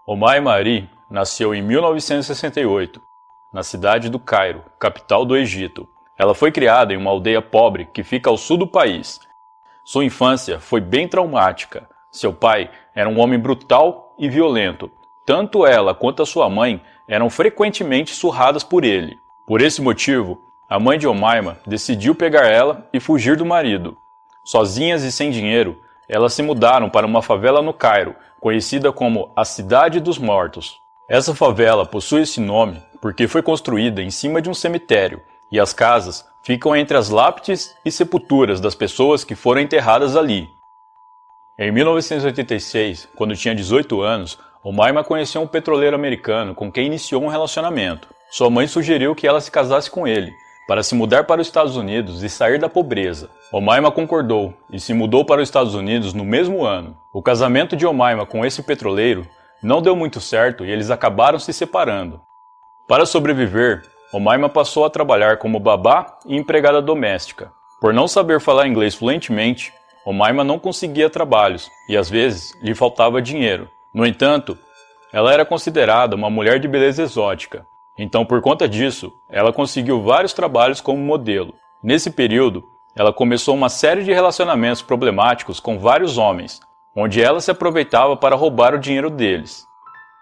Omaima Ari nasceu em 1968, na cidade do Cairo, capital do Egito. Ela foi criada em uma aldeia pobre que fica ao sul do país. Sua infância foi bem traumática. Seu pai era um homem brutal e violento. Tanto ela quanto a sua mãe eram frequentemente surradas por ele. Por esse motivo, a mãe de Omaima decidiu pegar ela e fugir do marido. Sozinhas e sem dinheiro, elas se mudaram para uma favela no Cairo, conhecida como a Cidade dos Mortos. Essa favela possui esse nome porque foi construída em cima de um cemitério, e as casas ficam entre as lápides e sepulturas das pessoas que foram enterradas ali. Em 1986, quando tinha 18 anos, Omaima conheceu um petroleiro americano com quem iniciou um relacionamento. Sua mãe sugeriu que ela se casasse com ele, para se mudar para os Estados Unidos e sair da pobreza. Omaima concordou e se mudou para os Estados Unidos no mesmo ano. O casamento de Omaima com esse petroleiro não deu muito certo e eles acabaram se separando. Para sobreviver, Omaima passou a trabalhar como babá e empregada doméstica. Por não saber falar inglês fluentemente, Omaima não conseguia trabalhos e às vezes lhe faltava dinheiro. No entanto, ela era considerada uma mulher de beleza exótica. Então, por conta disso, ela conseguiu vários trabalhos como modelo. Nesse período, ela começou uma série de relacionamentos problemáticos com vários homens, onde ela se aproveitava para roubar o dinheiro deles.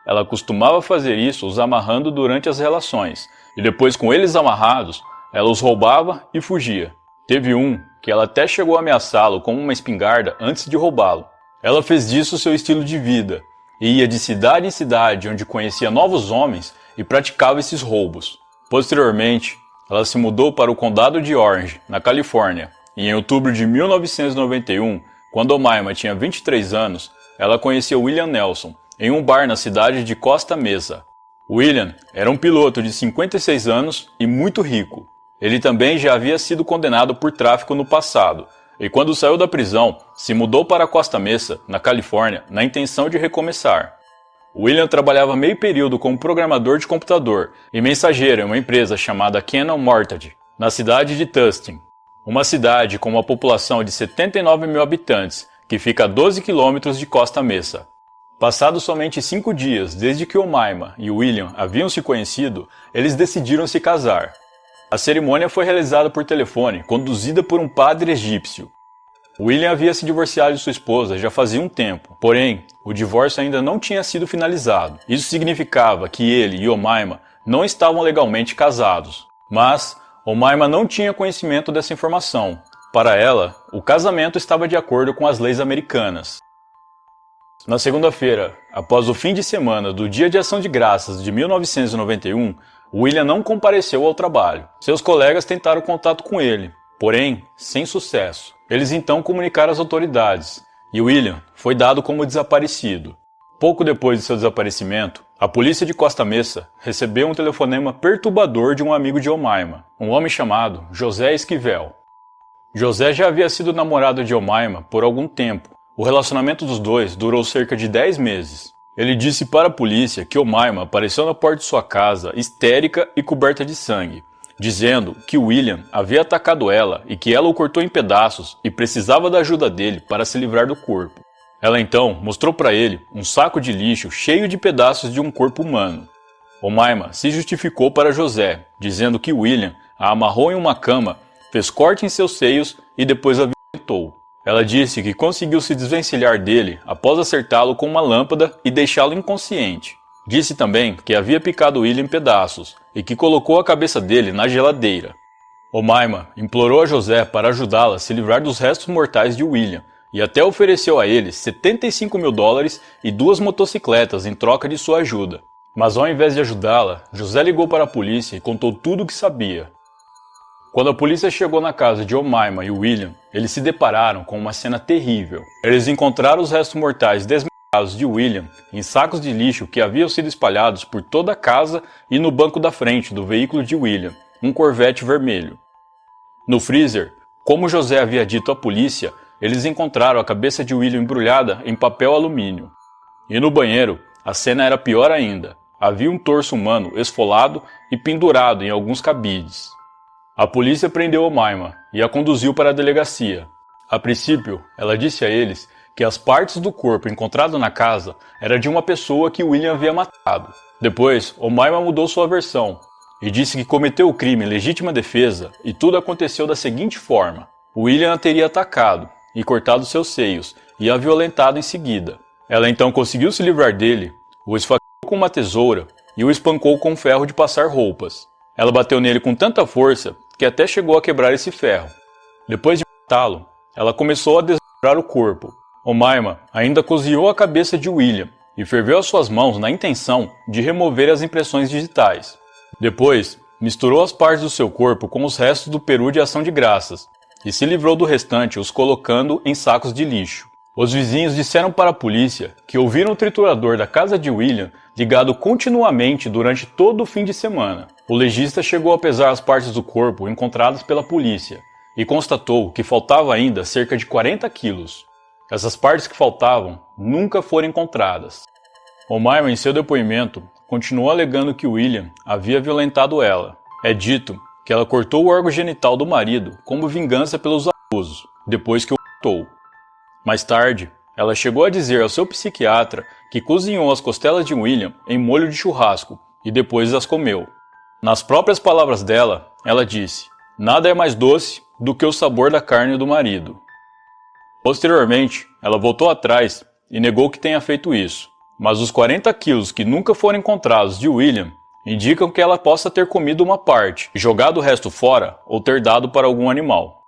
Ela costumava fazer isso os amarrando durante as relações, e depois com eles amarrados, ela os roubava e fugia. Teve um que ela até chegou a ameaçá-lo com uma espingarda antes de roubá-lo. Ela fez disso seu estilo de vida, e ia de cidade em cidade onde conhecia novos homens e praticava esses roubos. Posteriormente, ela se mudou para o condado de Orange, na Califórnia, e em outubro de 1991, quando Omaima tinha 23 anos, ela conheceu William Nelson em um bar na cidade de Costa Mesa. William era um piloto de 56 anos e muito rico. Ele também já havia sido condenado por tráfico no passado, e quando saiu da prisão, se mudou para Costa Mesa, na Califórnia, na intenção de recomeçar. William trabalhava meio período como programador de computador e mensageiro em uma empresa chamada Canon Mortgage, na cidade de Tustin, uma cidade com uma população de 79 mil habitantes, que fica a 12 quilômetros de Costa Mesa. Passados somente 5 dias desde que Omaima e William haviam se conhecido, eles decidiram se casar. A cerimônia foi realizada por telefone, conduzida por um padre egípcio. William havia se divorciado de sua esposa já fazia um tempo, porém, o divórcio ainda não tinha sido finalizado. Isso significava que ele e Omaima não estavam legalmente casados. Mas Omaima não tinha conhecimento dessa informação. Para ela, o casamento estava de acordo com as leis americanas. Na segunda-feira, após o fim de semana do Dia de Ação de Graças de 1991, William não compareceu ao trabalho. Seus colegas tentaram contato com ele, porém, sem sucesso. Eles então comunicaram às autoridades, e William foi dado como desaparecido. Pouco depois de seu desaparecimento, a polícia de Costa Mesa recebeu um telefonema perturbador de um amigo de Omaima, um homem chamado José Esquivel. José já havia sido namorado de Omaima por algum tempo. O relacionamento dos dois durou cerca de 10 meses. Ele disse para a polícia que Omaima apareceu na porta de sua casa histérica e coberta de sangue, dizendo que William havia atacado ela e que ela o cortou em pedaços e precisava da ajuda dele para se livrar do corpo. Ela então mostrou para ele um saco de lixo cheio de pedaços de um corpo humano. Omaima se justificou para José, dizendo que William a amarrou em uma cama, fez corte em seus seios e depois a violentou. Ela disse que conseguiu se desvencilhar dele após acertá-lo com uma lâmpada e deixá-lo inconsciente. Disse também que havia picado William em pedaços e que colocou a cabeça dele na geladeira. Omaima implorou a José para ajudá-la a se livrar dos restos mortais de William e até ofereceu a ele $75 mil e 2 motocicletas em troca de sua ajuda. Mas ao invés de ajudá-la, José ligou para a polícia e contou tudo o que sabia. Quando a polícia chegou na casa de Omaima e William, eles se depararam com uma cena terrível. Eles encontraram os restos mortais desmembrados de William em sacos de lixo que haviam sido espalhados por toda a casa e no banco da frente do veículo de William, um Corvette vermelho. No freezer, como José havia dito à polícia, eles encontraram a cabeça de William embrulhada em papel alumínio. E no banheiro, a cena era pior ainda. Havia um torso humano esfolado e pendurado em alguns cabides. A polícia prendeu Omaima e a conduziu para a delegacia. A princípio, ela disse a eles que as partes do corpo encontrado na casa era de uma pessoa que William havia matado. Depois, Omaima mudou sua versão e disse que cometeu o crime em legítima defesa e tudo aconteceu da seguinte forma. William a teria atacado e cortado seus seios e a violentado em seguida. Ela então conseguiu se livrar dele, o esfaqueou com uma tesoura e o espancou com um ferro de passar roupas. Ela bateu nele com tanta força que até chegou a quebrar esse ferro. Depois de matá-lo, ela começou a desmembrar o corpo. Omaima ainda cozinhou a cabeça de William e ferveu as suas mãos na intenção de remover as impressões digitais. Depois, misturou as partes do seu corpo com os restos do peru de ação de graças e se livrou do restante, os colocando em sacos de lixo. Os vizinhos disseram para a polícia que ouviram o triturador da casa de William ligado continuamente durante todo o fim de semana. O legista chegou a pesar as partes do corpo encontradas pela polícia e constatou que faltava ainda cerca de 40 quilos. Essas partes que faltavam nunca foram encontradas. Omaima, em seu depoimento, continuou alegando que William havia violentado ela. É dito que ela cortou o órgão genital do marido como vingança pelos abusos, depois que o matou. Mais tarde, ela chegou a dizer ao seu psiquiatra que cozinhou as costelas de William em molho de churrasco e depois as comeu. Nas próprias palavras dela, ela disse: "Nada é mais doce do que o sabor da carne do marido." Posteriormente, ela voltou atrás e negou que tenha feito isso, mas os 40 quilos que nunca foram encontrados de William indicam que ela possa ter comido uma parte, jogado o resto fora ou ter dado para algum animal.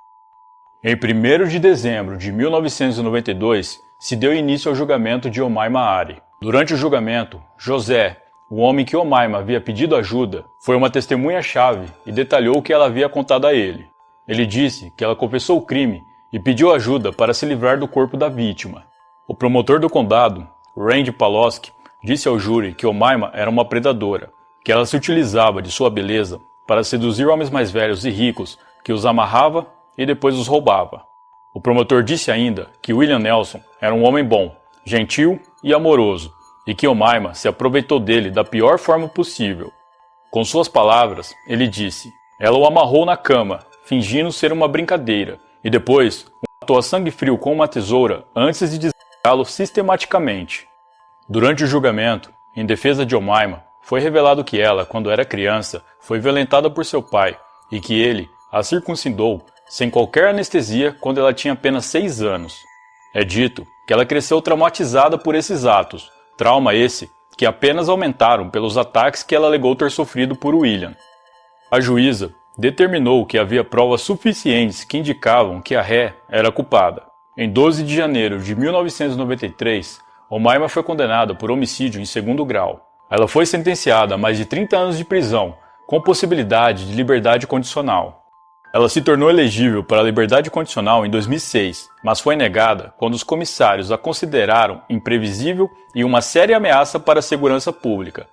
Em 1º de dezembro de 1992, se deu início ao julgamento de Omaima Ari. Durante o julgamento, José, o homem que Omaima havia pedido ajuda, foi uma testemunha-chave e detalhou o que ela havia contado a ele. Ele disse que ela confessou o crime e pediu ajuda para se livrar do corpo da vítima. O promotor do condado, Randy Paloski, disse ao júri que Omaima era uma predadora, que ela se utilizava de sua beleza para seduzir homens mais velhos e ricos, que os amarrava e depois os roubava. O promotor disse ainda que William Nelson era um homem bom, gentil e amoroso, e que Omaima se aproveitou dele da pior forma possível. Com suas palavras, ele disse: "Ela o amarrou na cama, fingindo ser uma brincadeira, e depois o matou a sangue frio com uma tesoura antes de desmembrá-lo sistematicamente." Durante o julgamento, em defesa de Omaima, foi revelado que ela, quando era criança, foi violentada por seu pai e que ele a circuncidou sem qualquer anestesia quando ela tinha apenas 6 anos. É dito que ela cresceu traumatizada por esses atos, trauma esse que apenas aumentaram pelos ataques que ela alegou ter sofrido por William. A juíza determinou que havia provas suficientes que indicavam que a ré era culpada. Em 12 de janeiro de 1993, Omaima foi condenada por homicídio em 2º grau. Ela foi sentenciada a mais de 30 anos de prisão, com possibilidade de liberdade condicional. Ela se tornou elegível para a liberdade condicional em 2006, mas foi negada quando os comissários a consideraram imprevisível e uma séria ameaça para a segurança pública.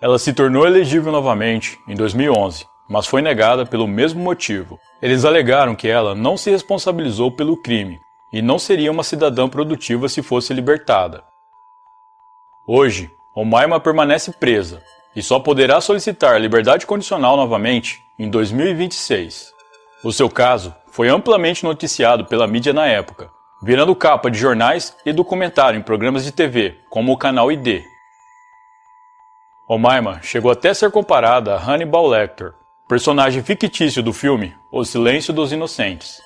Ela se tornou elegível novamente em 2011, mas foi negada pelo mesmo motivo. Eles alegaram que ela não se responsabilizou pelo crime e não seria uma cidadã produtiva se fosse libertada. Hoje, Omaima permanece presa e só poderá solicitar liberdade condicional novamente em 2026. O seu caso foi amplamente noticiado pela mídia na época, virando capa de jornais e documentário em programas de TV, como o canal ID. Omaima chegou até a ser comparada a Hannibal Lecter, personagem fictício do filme O Silêncio dos Inocentes.